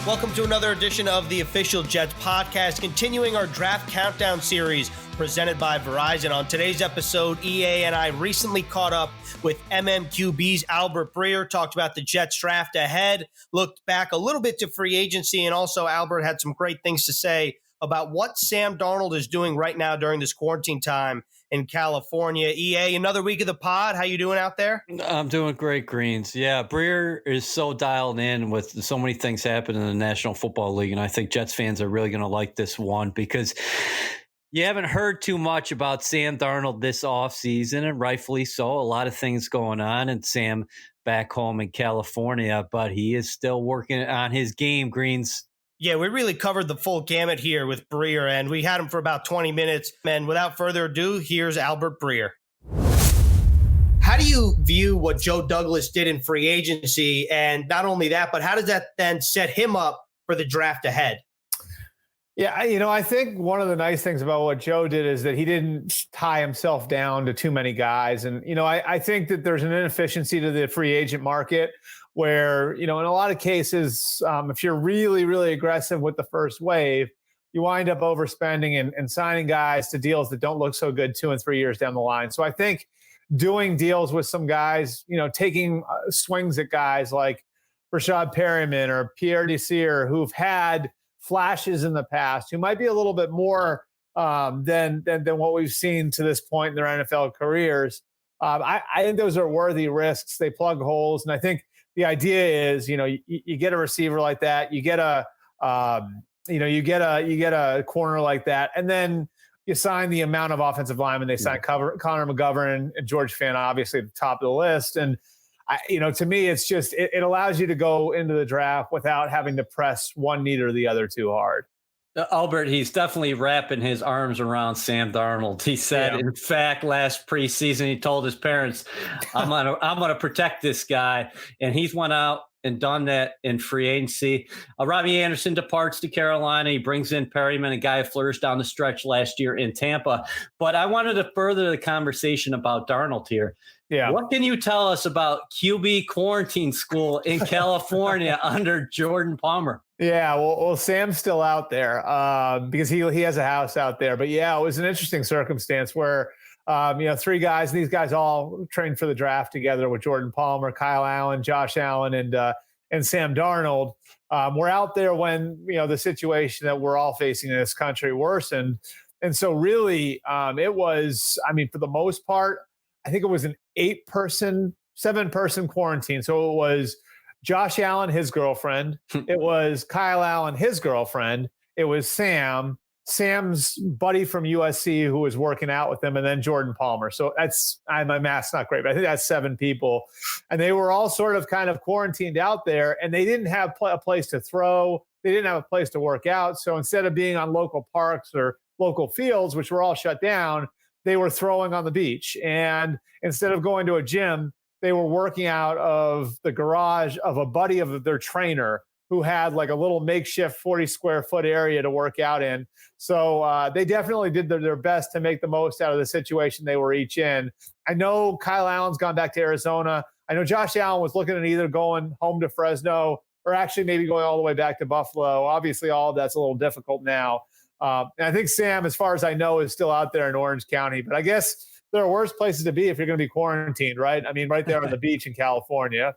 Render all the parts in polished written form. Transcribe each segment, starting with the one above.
Welcome to another edition of the Official Jets podcast, continuing our draft countdown series presented by Verizon. On today's episode, EA and I recently caught up with MMQB's Albert Breer, talked about the Jets draft ahead, looked back a little bit to free agency, and also Albert had some great things to say about what Sam Darnold is doing right now during this quarantine time in California. EA, another week of the pod. How you doing out there? I'm doing great, Greens. Yeah, Breer is so dialed in with so many things happening in the National Football League, and I think Jets fans are really going to like this one because you haven't heard too much about Sam Darnold this offseason, and rightfully so. A lot of things going on, and Sam back home in California, but he is still working on his game, Greens. Yeah, we really covered the full gamut here with Breer, and we had him for about 20 minutes. And without further ado, here's Albert Breer. How do you view what Joe Douglas did in free agency? And not only that, but how does that then set him up for the draft ahead? Yeah, I think one of the nice things about what Joe did is that he didn't tie himself down to too many guys. And, I think that there's an inefficiency to the free agent market where, in a lot of cases, if you're really, really aggressive with the first wave, you wind up overspending and signing guys to deals that don't look so good 2 and 3 years down the line. So I think doing deals with some guys, taking swings at guys like Rashad Perryman or Pierre Desir, who've had flashes in the past, who might be a little bit more than what we've seen to this point in their NFL careers. I think those are worthy risks. They plug holes, and I think the idea is, you get a receiver like that, you get a corner like that, and then you sign the amount of offensive linemen they signed. Connor McGovern and George Fant, obviously at the top of the list, and to me, it's just it allows you to go into the draft without having to press one need or the other too hard. Albert, he's definitely wrapping his arms around Sam Darnold. He said, in fact, last preseason, he told his parents, I'm gonna protect this guy. And he's went out and done that in free agency. Robbie Anderson departs to Carolina. He brings in Perryman, a guy who flourished down the stretch last year in Tampa. But I wanted to further the conversation about Darnold here. Yeah. What can you tell us about QB quarantine school in California under Jordan Palmer? Yeah, well, Sam's still out there because he has a house out there. But yeah, it was an interesting circumstance where, 3 guys, these guys all trained for the draft together with Jordan Palmer, Kyle Allen, Josh Allen, and Sam Darnold. We're out there when, the situation that we're all facing in this country worsened. And so really it was, for the most part, I think it was an 7-person quarantine. So it was Josh Allen, his girlfriend. It was Kyle Allen, his girlfriend. It was Sam's buddy from USC who was working out with him, and then Jordan Palmer. So my math's not great, but I think that's 7 people. And they were all sort of kind of quarantined out there, and they didn't have a place to throw. They didn't have a place to work out. So instead of being on local parks or local fields, which were all shut down, they were throwing on the beach. And instead of going to a gym, they were working out of the garage of a buddy of their trainer who had like a little makeshift 40 square foot area to work out in. So they definitely did their best to make the most out of the situation they were each in. I know Kyle Allen's gone back to Arizona. I know Josh Allen was looking at either going home to Fresno or actually maybe going all the way back to Buffalo. Obviously, all of that's a little difficult now. And I think Sam, as far as I know, is still out there in Orange County. But I guess there are worse places to be if you're going to be quarantined, right? Right there on the beach in California.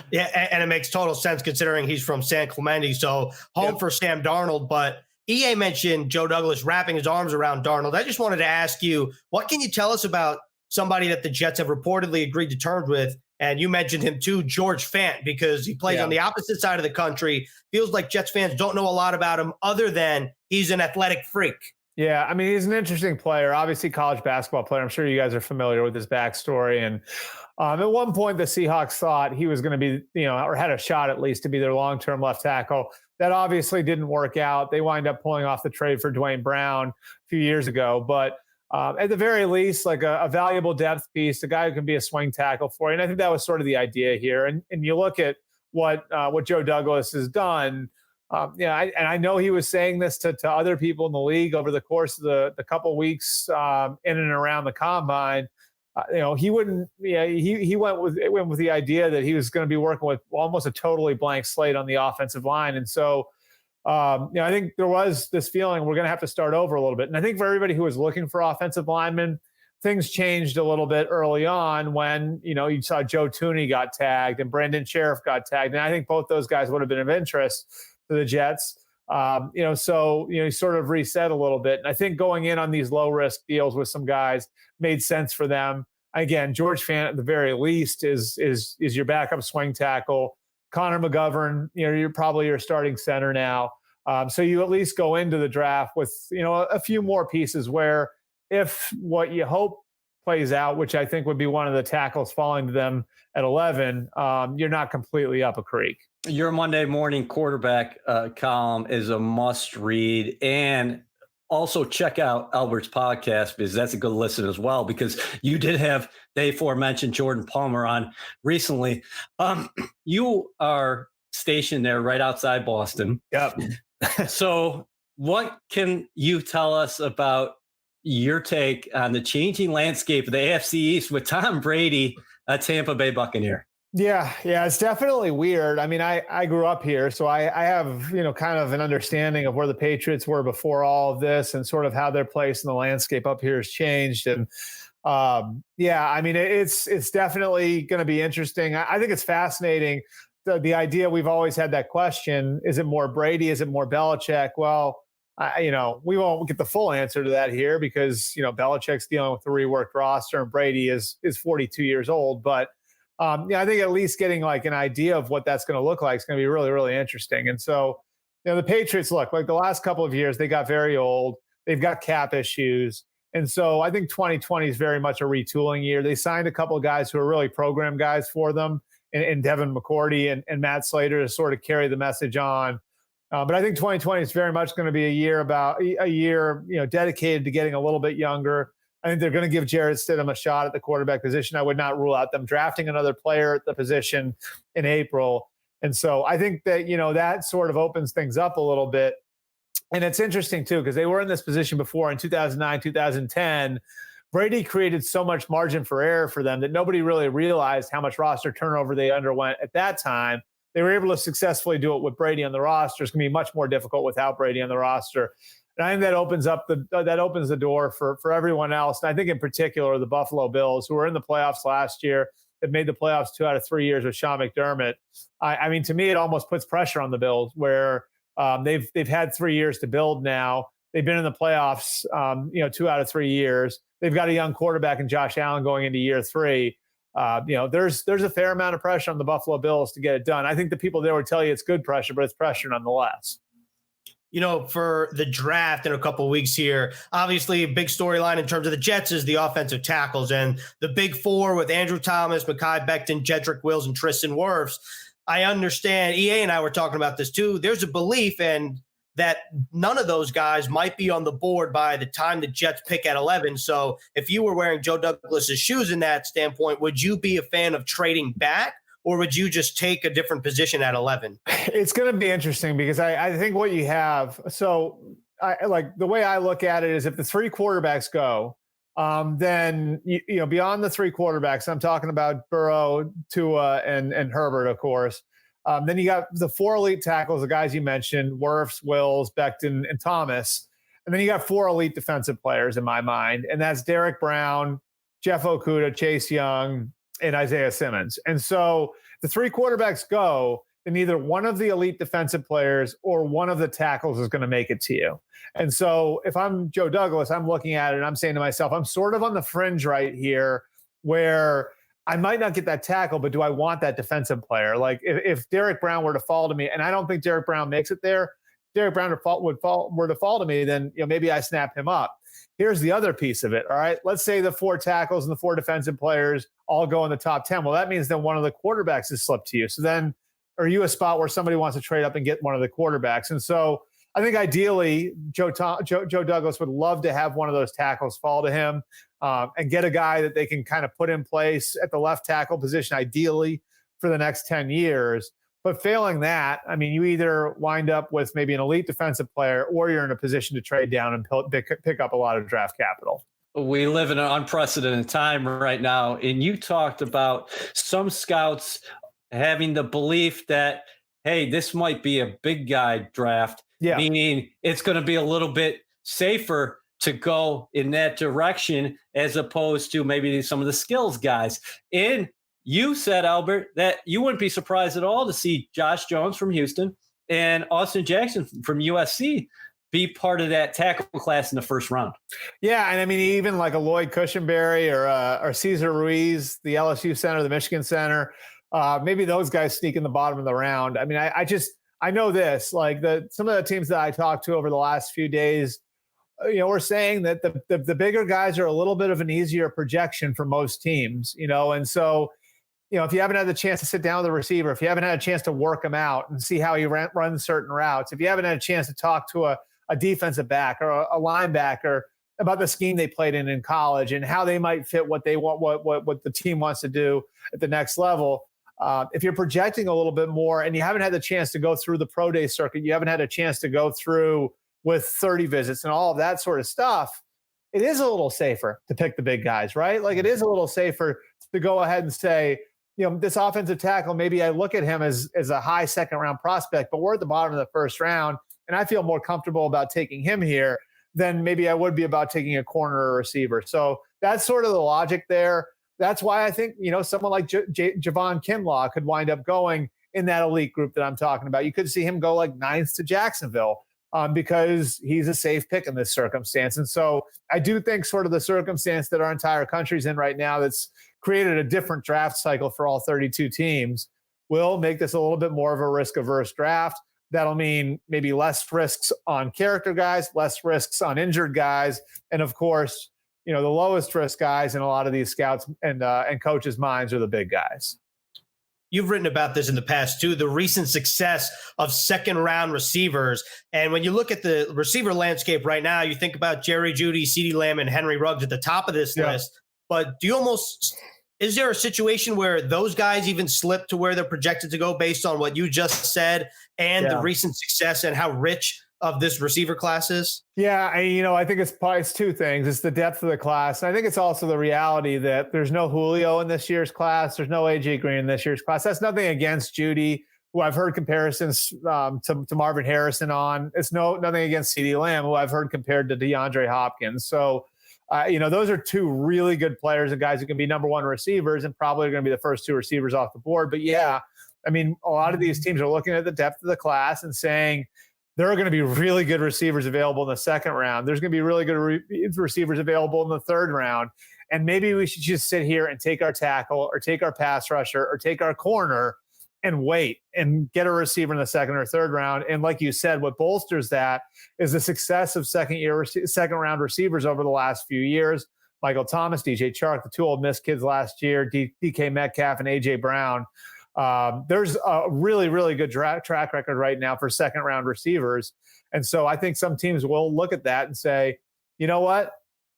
Yeah, and it makes total sense considering he's from San Clemente, so home for Sam Darnold. But EA mentioned Joe Douglas wrapping his arms around Darnold. I just wanted to ask you, what can you tell us about somebody that the Jets have reportedly agreed to terms with? And you mentioned him too, George Fant, because he plays on the opposite side of the country. Feels like Jets fans don't know a lot about him other than he's an athletic freak. Yeah, he's an interesting player, obviously college basketball player. I'm sure you guys are familiar with his backstory. And at one point, the Seahawks thought he was going to be, or had a shot at least to be their long-term left tackle. That obviously didn't work out. They wind up pulling off the trade for Dwayne Brown a few years ago. But at the very least, like a valuable depth piece, a guy who can be a swing tackle for you. And I think that was sort of the idea here. And you look at what Joe Douglas has done. I know he was saying this to other people in the league over the course of the couple weeks in and around the combine. he wouldn't. Yeah, he went with the idea that he was going to be working with almost a totally blank slate on the offensive line, and so I think there was this feeling we're going to have to start over a little bit. And I think for everybody who was looking for offensive linemen, things changed a little bit early on when you saw Joe Tooney got tagged and Brandon Sheriff got tagged, and I think both those guys would have been of interest to the Jets. So he sort of reset a little bit. And I think going in on these low risk deals with some guys made sense for them. Again, George Fant at the very least is your backup swing tackle. Connor McGovern, you're probably your starting center now. So you at least go into the draft with, a few more pieces where if what you hope plays out, which I think would be one of the tackles falling to them at 11, you're not completely up a creek. Your Monday morning quarterback column is a must read, and also check out Albert's podcast because that's a good listen as well, because you did have the aforementioned Jordan Palmer on recently. You are stationed there right outside Boston. Yep. So what can you tell us about your take on the changing landscape of the AFC East with Tom Brady, a Tampa Bay Buccaneer? Yeah, it's definitely weird. I mean, I grew up here, so I have, kind of an understanding of where the Patriots were before all of this and sort of how their place in the landscape up here has changed. And I mean, it's definitely going to be interesting. I think it's fascinating. The idea, we've always had that question, is it more Brady? Is it more Belichick? Well, we won't get the full answer to that here because, Belichick's dealing with a reworked roster and Brady is 42 years old. But I think at least getting like an idea of what that's going to look like is going to be really, really interesting. And so, the Patriots look like the last couple of years, they got very old. They've got cap issues. And so I think 2020 is very much a retooling year. They signed a couple of guys who are really program guys for them, and Devin McCourty and Matt Slater to sort of carry the message on. But I think 2020 is very much going to be a year dedicated to getting a little bit younger. I think they're going to give Jarrett Stidham a shot at the quarterback position. I would not rule out them drafting another player at the position in April. And so I think that, that sort of opens things up a little bit. And it's interesting, too, because they were in this position before in 2009, 2010. Brady created so much margin for error for them that nobody really realized how much roster turnover they underwent at that time. They were able to successfully do it with Brady on the roster. It's going to be much more difficult without Brady on the roster. And I think that opens the door for everyone else. And I think in particular the Buffalo Bills, who were in the playoffs last year, that made the playoffs 2 out of 3 years with Sean McDermott. I mean, to me, it almost puts pressure on the Bills where they've had 3 years to build now. They've been in the playoffs, 2 out of 3 years. They've got a young quarterback in Josh Allen going into year 3. There's a fair amount of pressure on the Buffalo Bills to get it done. I think the people there would tell you it's good pressure, but it's pressure nonetheless. For the draft in a couple of weeks here, obviously a big storyline in terms of the Jets is the offensive tackles and the big four with Andrew Thomas, Mekhi Becton, Jedrick Wills, and Tristan Wirfs. I understand, EA and I were talking about this too. There's a belief that none of those guys might be on the board by the time the Jets pick at 11. So if you were wearing Joe Douglas's shoes in that standpoint, would you be a fan of trading back? Or would you just take a different position at 11? It's going to be interesting because I think what you have. So the way I look at it is if the 3 quarterbacks go, then beyond the 3 quarterbacks, I'm talking about Burrow, Tua, and Herbert, of course. Then you got the 4 elite tackles, the guys you mentioned, Wirfs, Wills, Becton, and Thomas. And then you got 4 elite defensive players in my mind. And that's Derek Brown, Jeff Okudah, Chase Young, and Isaiah Simmons. And so the 3 quarterbacks go, then either one of the elite defensive players or one of the tackles is going to make it to you. And so if I'm Joe Douglas, I'm looking at it and I'm saying to myself, I'm sort of on the fringe right here where I might not get that tackle, but do I want that defensive player? Like if Derek Brown were to fall to me, and I don't think Derek Brown makes it there, Derek Brown were to fall to me, then maybe I snap him up. Here's the other piece of it. All right. Let's say the 4 tackles and the 4 defensive players all go in the top 10. Well, that means then one of the quarterbacks has slipped to you. So then are you a spot where somebody wants to trade up and get one of the quarterbacks? And so I think ideally Joe Douglas would love to have one of those tackles fall to him and get a guy that they can kind of put in place at the left tackle position, ideally for the next 10 years. But failing that, I mean, you either wind up with maybe an elite defensive player or you're in a position to trade down and pick up a lot of draft capital. We live in an unprecedented time right now. And you talked about some scouts having the belief that, hey, this might be a big guy draft, meaning it's going to be a little bit safer to go in that direction as opposed to maybe some of the skills guys. And you said, Albert, that you wouldn't be surprised at all to see Josh Jones from Houston and Austin Jackson from USC be part of that tackle class in the first round. Yeah, and I mean, even like a Lloyd Cushenberry or Cesar Ruiz, the LSU center, the Michigan center, maybe those guys sneak in the bottom of the round. I mean, I know this, like some of the teams that I talked to over the last few days, we're saying that the bigger guys are a little bit of an easier projection for most teams, and so, if you haven't had the chance to sit down with the receiver, if you haven't had a chance to work him out and see how he runs certain routes, if you haven't had a chance to talk to a defensive back or a linebacker about the scheme they played in college and how they might fit what they want, what the team wants to do at the next level. If you're projecting a little bit more and you haven't had the chance to go through the pro day circuit, you haven't had a chance to go through with 30 visits and all of that sort of stuff, it is a little safer to pick the big guys, right? Like it is a little safer to go ahead and say, this offensive tackle, maybe I look at him as a high second round prospect, but we're at the bottom of the first round. And I feel more comfortable about taking him here than maybe I would be about taking a corner or receiver. So that's sort of the logic there. That's why I think, someone like Javon Kinlaw could wind up going in that elite group that I'm talking about. You could see him go like ninth to Jacksonville because he's a safe pick in this circumstance. And so I do think sort of the circumstance that our entire country's in right now that's created a different draft cycle for all 32 teams will make this a little bit more of a risk-averse draft. That'll mean maybe less risks on character guys, less risks on injured guys, and of course, the lowest risk guys in a lot of these scouts and coaches' minds are the big guys. You've written about this in the past too, the recent success of second round receivers. And when you look at the receiver landscape right now, you think about Jerry Jeudy, CeeDee Lamb, and Henry Ruggs at the top of this list. But is there a situation where those guys even slip to where they're projected to go based on what you just said and the recent success and how rich of this receiver class is? Yeah, I think it's two things. It's the depth of the class. And I think it's also the reality that there's no Julio in this year's class. There's no A.J. Green in this year's class. That's nothing against Jeudy, who I've heard comparisons to Marvin Harrison on. It's nothing against CeeDee Lamb, who I've heard compared to DeAndre Hopkins. So, those are two really good players and guys who can be number one receivers and probably are going to be the first two receivers off the board. But yeah, a lot of these teams are looking at the depth of the class and saying there are going to be really good receivers available in the second round. There's going to be really good receivers available in the third round. And maybe we should just sit here and take our tackle or take our pass rusher or take our corner and wait and get a receiver in the second or third round. And like you said, what bolsters that is the success of second round receivers over the last few years. Michael Thomas, DJ Chark, the two Ole Miss kids last year, DK Metcalf and AJ Brown. There's a really, really good track record right now for second round receivers. And so I think some teams will look at that and say, you know what?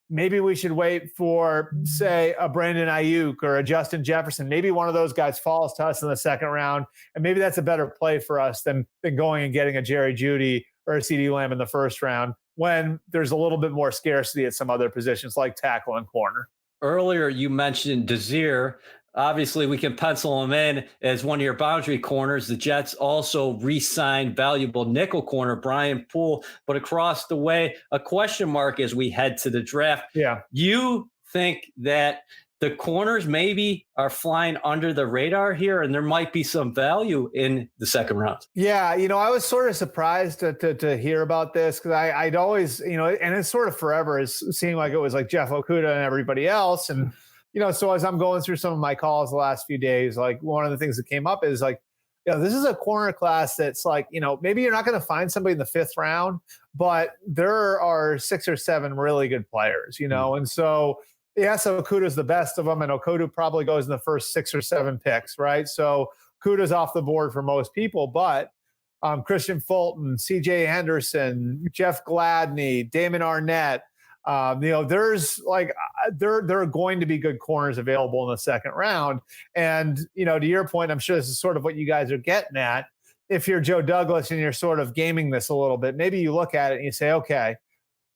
Maybe we should wait for, say, a Brandon Ayuk or a Justin Jefferson. Maybe one of those guys falls to us in the second round, and maybe that's a better play for us than going and getting a Jerry Jeudy or a CeeDee Lamb in the first round when there's a little bit more scarcity at some other positions like tackle and corner. Earlier, you mentioned Desir. Obviously, we can pencil him in as one of your boundary corners. The Jets also re-signed valuable nickel corner Brian Poole, but across the way, a question mark as we head to the draft. Yeah. You think that the corners maybe are flying under the radar here and there might be some value in the second round? Yeah, I was sort of surprised to hear about this because I'd always, and it's sort of forever, it seemed like it was like Jeff Okudah and everybody else. And so as I'm going through some of my calls the last few days, like one of the things that came up is like, this is a corner class that's like, maybe you're not going to find somebody in the fifth round, but there are 6 or 7 really good players, and so yes, Okudah is the best of them, and Okudah probably goes in the first 6 or 7 picks, right? So Okudah's off the board for most people, but Christian Fulton, C.J. Henderson, Jeff Gladney, Damon Arnett. There's like there are going to be good corners available in the second round. And, to your point, I'm sure this is sort of what you guys are getting at. If you're Joe Douglas and you're sort of gaming this a little bit, maybe you look at it and you say, okay,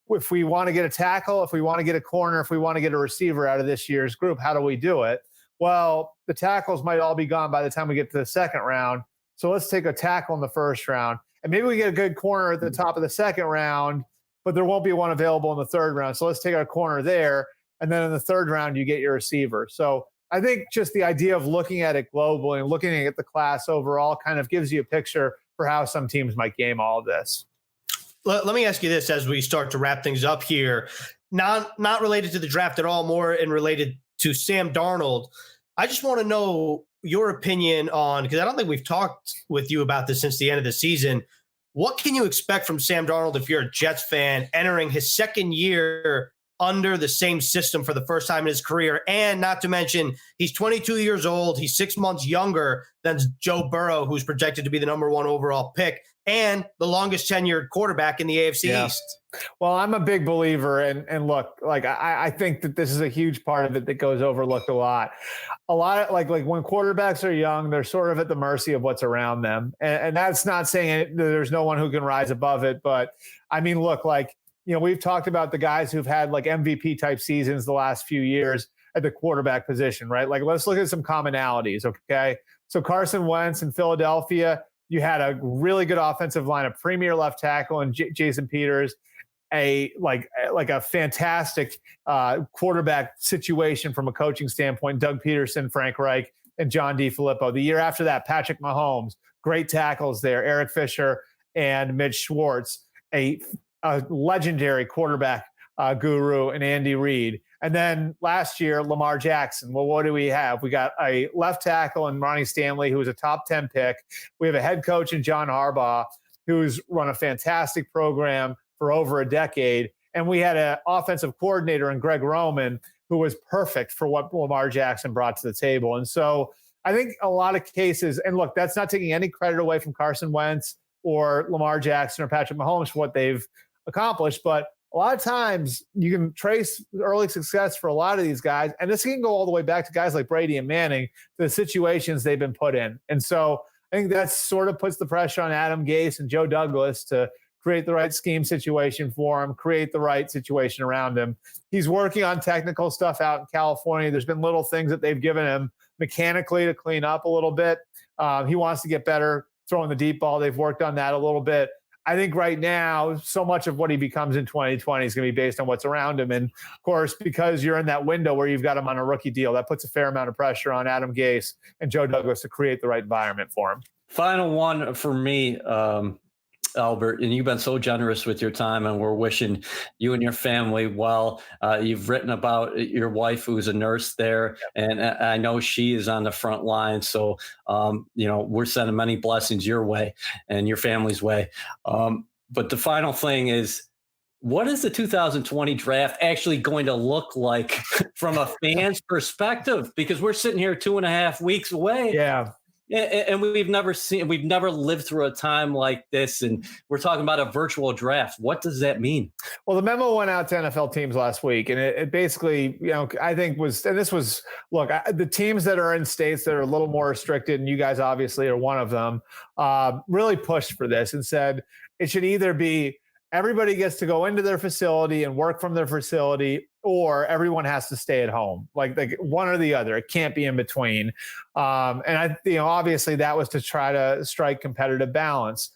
if we want to get a tackle, if we want to get a corner, if we want to get a receiver out of this year's group, how do we do it? Well, the tackles might all be gone by the time we get to the second round. So let's take a tackle in the first round. And maybe we get a good corner at the top of the second round, but there won't be one available in the third round. So let's take our corner there. And then in the third round, you get your receiver. So I think just the idea of looking at it globally and looking at the class overall kind of gives you a picture for how some teams might game all of this. Let me ask you this as we start to wrap things up here. Not related to the draft at all, more and related to Sam Darnold. I just want to know your opinion on, because I don't think we've talked with you about this since the end of the season. What can you expect from Sam Darnold if you're a Jets fan entering his second year under the same system for the first time in his career? And not to mention, he's 22 years old. He's 6 months younger than Joe Burrow, who's projected to be the number 1 overall pick and the longest tenured quarterback in the AFC East. Well, I'm a big believer, and look, like I think that this is a huge part of it that goes overlooked a lot. A lot of like when quarterbacks are young, they're sort of at the mercy of what's around them, and that's not saying there's no one who can rise above it. But I mean, look, like we've talked about the guys who've had like MVP type seasons the last few years at the quarterback position, right? Like let's look at some commonalities, okay? So Carson Wentz in Philadelphia, you had a really good offensive line, a premier left tackle, and Jason Peters. A fantastic quarterback situation from a coaching standpoint. Doug Peterson, Frank Reich, and John DeFilippo. The year after that, Patrick Mahomes, great tackles there. Eric Fisher and Mitch Schwartz, a legendary quarterback guru, and Andy Reid. And then last year, Lamar Jackson. Well, what do we have? We got a left tackle in Ronnie Stanley, who was a top 10 pick. We have a head coach in John Harbaugh, who's run a fantastic program for over a decade. And we had an offensive coordinator in Greg Roman, who was perfect for what Lamar Jackson brought to the table. And so I think a lot of cases, and look, that's not taking any credit away from Carson Wentz or Lamar Jackson or Patrick Mahomes for what they've accomplished, but a lot of times you can trace early success for a lot of these guys. And this can go all the way back to guys like Brady and Manning, to the situations they've been put in. And so I think that sort of puts the pressure on Adam Gase and Joe Douglas to create the right scheme situation for him, create the right situation around him. He's working on technical stuff out in California. There's been little things that they've given him mechanically to clean up a little bit. He wants to get better throwing the deep ball. They've worked on that a little bit. I think right now, so much of what he becomes in 2020 is going to be based on what's around him. And of course, because you're in that window where you've got him on a rookie deal, that puts a fair amount of pressure on Adam Gase and Joe Douglas to create the right environment for him. Final one for me, Albert, and you've been so generous with your time, and we're wishing you and your family well. You've written about your wife, who's a nurse there, and I know she is on the front line. So, we're sending many blessings your way and your family's way. But the final thing is, what is the 2020 draft actually going to look like from a fan's perspective? Because we're sitting here 2.5 weeks away. Yeah. And we've never lived through a time like this. And we're talking about a virtual draft. What does that mean? Well, the memo went out to NFL teams last week, and it basically, I think the teams that are in states that are a little more restricted, and you guys obviously are one of them, really pushed for this and said it should either be everybody gets to go into their facility and work from their facility, or everyone has to stay at home, like one or the other. It can't be in between. And obviously that was to try to strike competitive balance.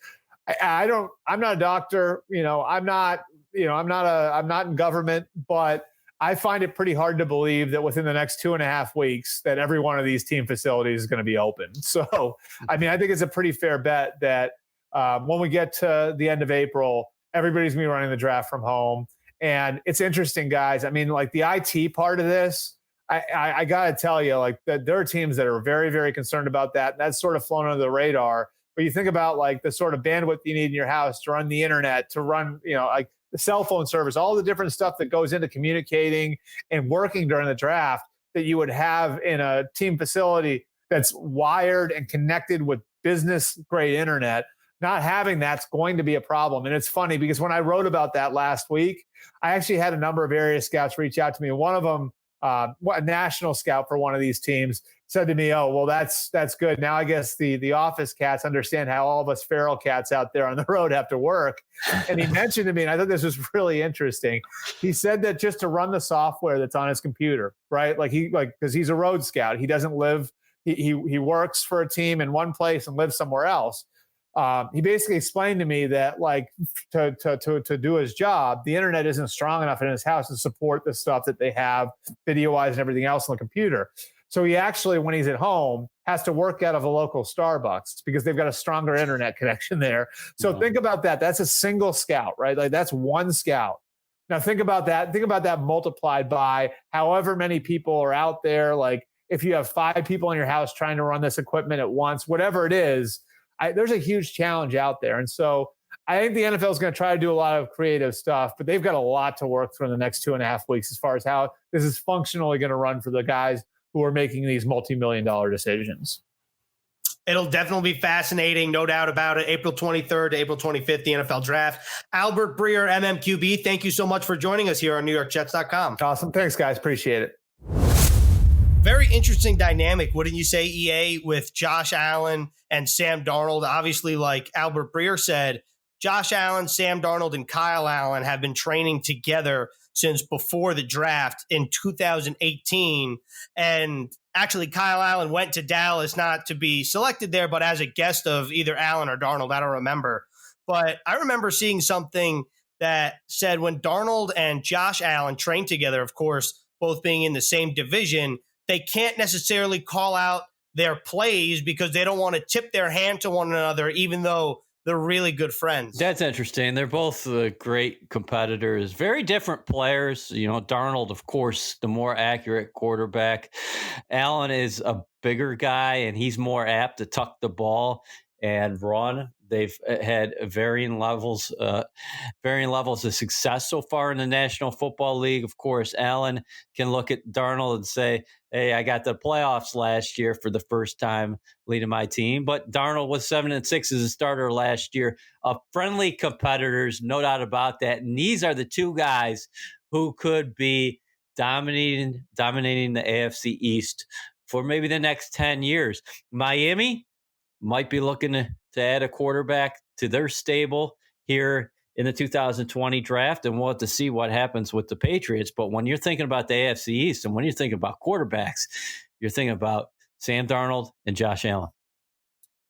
I'm not a doctor, I'm not in government, but I find it pretty hard to believe that within the next 2.5 weeks that every one of these team facilities is going to be open. So, I think it's a pretty fair bet that when we get to the end of April, everybody's going to be running the draft from home. And it's interesting, guys. The IT part of this, I got to tell you, there are teams that are very, very concerned about that. And that's sort of flown under the radar. But you think about the sort of bandwidth you need in your house to run the internet, to run, the cell phone service, all the different stuff that goes into communicating and working during the draft that you would have in a team facility that's wired and connected with business grade internet. Not having that's going to be a problem. And it's funny because when I wrote about that last week, I actually had a number of area scouts reach out to me. One of them, a national scout for one of these teams, said to me, "Oh, well, that's good. Now I guess the office cats understand how all of us feral cats out there on the road have to work." And he mentioned to me, and I thought this was really interesting. He said that just to run the software that's on his computer, right? Because he's a road scout. He doesn't live. He works for a team in one place and lives somewhere else. He basically explained to me that to do his job, the internet isn't strong enough in his house to support the stuff that they have video-wise and everything else on the computer. So he actually, when he's at home, has to work out of a local Starbucks because they've got a stronger internet connection there. So think about that. That's a single scout, right? Like that's one scout. Now think about that. Think about that multiplied by however many people are out there. Like if you have 5 people in your house trying to run this equipment at once, whatever it is, there's a huge challenge out there. And so I think the NFL is going to try to do a lot of creative stuff, but they've got a lot to work through in the next 2.5 weeks as far as how this is functionally going to run for the guys who are making these multi-million-dollar decisions. It'll definitely be fascinating, no doubt about it. April 23rd to April 25th, the NFL Draft. Albert Breer, MMQB, thank you so much for joining us here on NewYorkJets.com. Awesome. Thanks, guys. Appreciate it. Very interesting dynamic, wouldn't you say, EA, with Josh Allen and Sam Darnold? Obviously, like Albert Breer said, Josh Allen, Sam Darnold, and Kyle Allen have been training together since before the draft in 2018. And actually, Kyle Allen went to Dallas not to be selected there, but as a guest of either Allen or Darnold. I don't remember. But I remember seeing something that said when Darnold and Josh Allen trained together, of course, both being in the same division, they can't necessarily call out their plays because they don't want to tip their hand to one another, even though they're really good friends. That's interesting. They're both great competitors, very different players. You know, Darnold, of course, the more accurate quarterback. Allen is a bigger guy, and he's more apt to tuck the ball and run. They've had varying levels of success so far in the National Football League. Of course, Allen can look at Darnold and say, "Hey, I got the playoffs last year for the first time leading my team." But Darnold was 7-6 as a starter last year. Friendly competitors, no doubt about that. And these are the two guys who could be dominating the AFC East for maybe the next 10 years. Miami might be looking to add a quarterback to their stable here in the 2020 draft, and we'll have to see what happens with the Patriots. But when you're thinking about the AFC East and when you're thinking about quarterbacks, you're thinking about Sam Darnold and Josh Allen.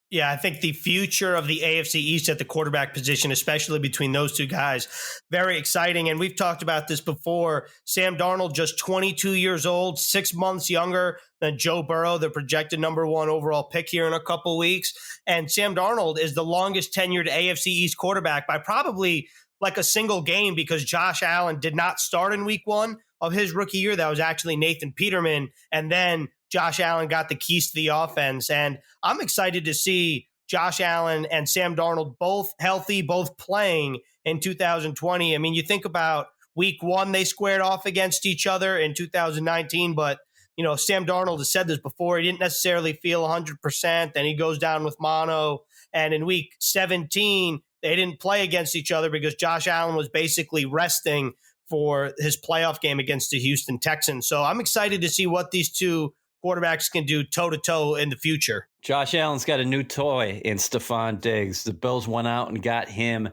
Yeah, I think the future of the AFC East at the quarterback position, especially between those two guys, very exciting. And we've talked about this before. Sam Darnold, just 22 years old, 6 months younger than Joe Burrow, the projected number 1 overall pick here in a couple weeks. And Sam Darnold is the longest tenured AFC East quarterback by probably like a single game because Josh Allen did not start in week 1 of his rookie year. That was actually Nathan Peterman. And then Josh Allen got the keys to the offense. And I'm excited to see Josh Allen and Sam Darnold both healthy, both playing in 2020. I mean, you think about week 1, they squared off against each other in 2019, but you know, Sam Darnold has said this before. He didn't necessarily feel 100%. Then he goes down with mono. And in week 17, they didn't play against each other because Josh Allen was basically resting for his playoff game against the Houston Texans. So I'm excited to see what these two quarterbacks can do toe-to-toe in the future. Josh Allen's got a new toy in Stephon Diggs. The Bills went out and got him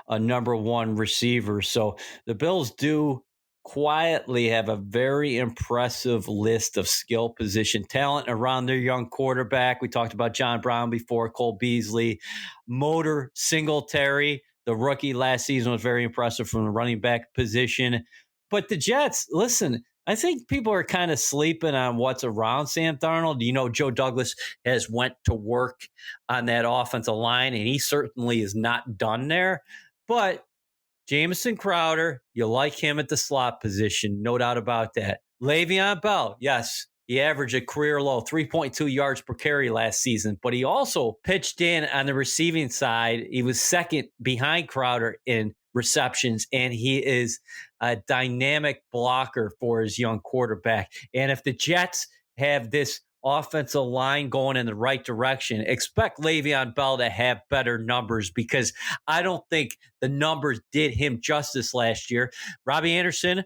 a number 1 receiver. So the Bills do quietly have a very impressive list of skill position talent around their young quarterback. We talked about John Brown before, Cole Beasley. Motor Singletary, the rookie last season, was very impressive from the running back position. But the Jets, listen, I think people are kind of sleeping on what's around Sam Darnold. You know, Joe Douglas has went to work on that offensive line, and he certainly is not done there. But Jamison Crowder, you like him at the slot position, no doubt about that. Le'Veon Bell, yes, he averaged a career low 3.2 yards per carry last season, but he also pitched in on the receiving side. He was second behind Crowder in receptions, and he is a dynamic blocker for his young quarterback. And if the Jets have this offensive line going in the right direction, expect Le'Veon Bell to have better numbers because I don't think the numbers did him justice last year. Robbie Anderson,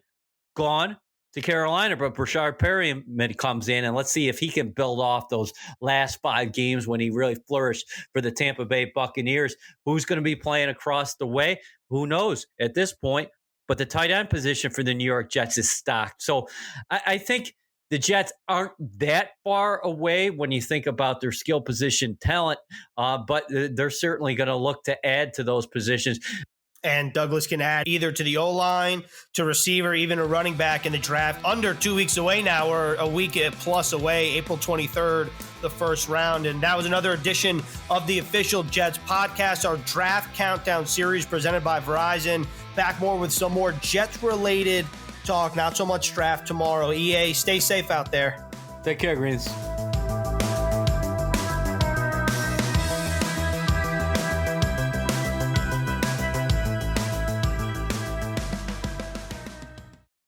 gone. to Carolina, but Brashard Perriman comes in, and let's see if he can build off those last 5 games when he really flourished for the Tampa Bay Buccaneers. Who's going to be playing across the way? Who knows at this point? But the tight end position for the New York Jets is stocked. So I think the Jets aren't that far away when you think about their skill position talent, but they're certainly going to look to add to those positions. And Douglas can add either to the O-line, to receiver, even a running back in the draft. Under 2 weeks away now, or a week plus away, April 23rd, the first round. And that was another edition of the Official Jets podcast, our draft countdown series presented by Verizon. Back more with some more Jets-related talk, not so much draft tomorrow. EA, stay safe out there. Take care, Greens.